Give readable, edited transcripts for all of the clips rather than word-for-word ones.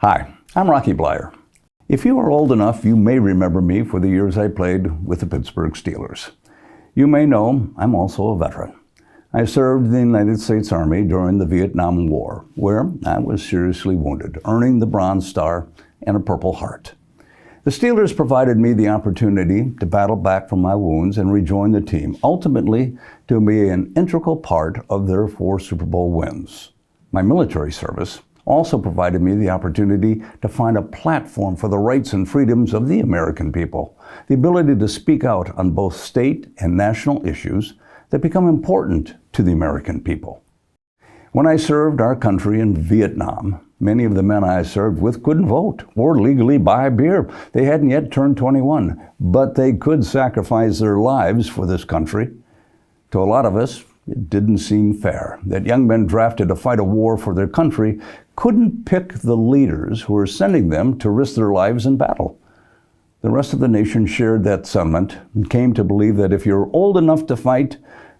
Hi, I'm Rocky Bleier. If you are old enough, you may remember me for the years I played with the Pittsburgh Steelers. You may know I'm also a veteran. I served in the United States Army during the Vietnam War, where I was seriously wounded, earning the Bronze Star and a Purple Heart. The Steelers provided me the opportunity to battle back from my wounds and rejoin the team, ultimately to be an integral part of their 4 Super Bowl wins. My military service also provided me the opportunity to find a platform for the rights and freedoms of the American people, the ability to speak out on both state and national issues that become important to the American people. When I served our country in Vietnam, many of the men I served with couldn't vote or legally buy beer. They hadn't yet turned 21, but they could sacrifice their lives for this country. To a lot of us, it didn't seem fair that young men drafted to fight a war for their country couldn't pick the leaders who were sending them to risk their lives in battle. The rest of the nation shared that sentiment and came to believe that if you're old enough to fight,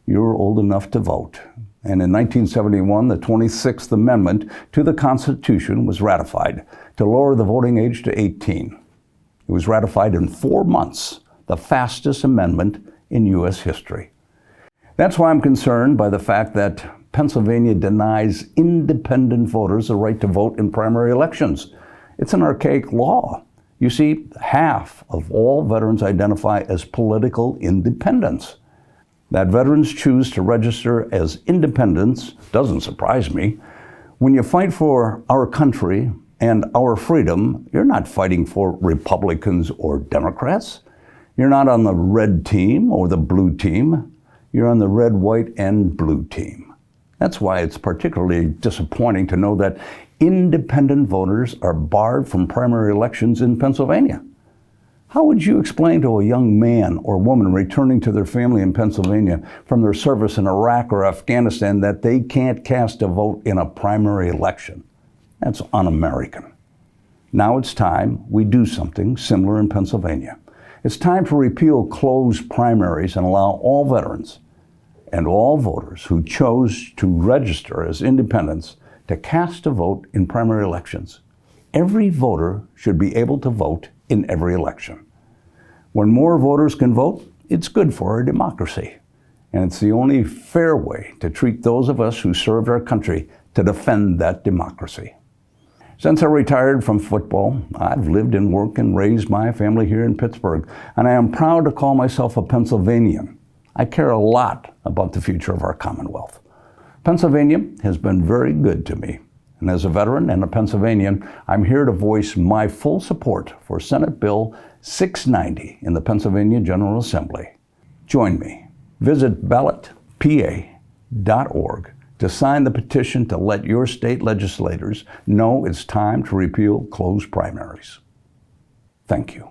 you're old enough to vote. And in 1971, the 26th Amendment to the Constitution was ratified to lower the voting age to 18. It was ratified in 4 months, the fastest amendment in U.S. history. That's why I'm concerned by the fact that Pennsylvania denies independent voters the right to vote in primary elections. It's an archaic law. You see, half of all veterans identify as political independents. That veterans choose to register as independents doesn't surprise me. When you fight for our country and our freedom, you're not fighting for Republicans or Democrats. You're not on the red team or the blue team. You're on the red, white, and blue team. That's why it's particularly disappointing to know that independent voters are barred from primary elections in Pennsylvania. How would you explain to a young man or woman returning to their family in Pennsylvania from their service in Iraq or Afghanistan that they can't cast a vote in a primary election? That's un-American. Now it's time we do something similar in Pennsylvania. It's time to repeal closed primaries and allow all veterans and all voters who chose to register as independents to cast a vote in primary elections. Every voter should be able to vote in every election. When more voters can vote, it's good for our democracy. And it's the only fair way to treat those of us who served our country to defend that democracy. Since I retired from football, I've lived and worked and raised my family here in Pittsburgh, and I am proud to call myself a Pennsylvanian. I care a lot about the future of our Commonwealth. Pennsylvania has been very good to me, and as a veteran and a Pennsylvanian, I'm here to voice my full support for Senate Bill 690 in the Pennsylvania General Assembly. Join me. Visit ballotpa.org to sign the petition to let your state legislators know it's time to repeal closed primaries. Thank you.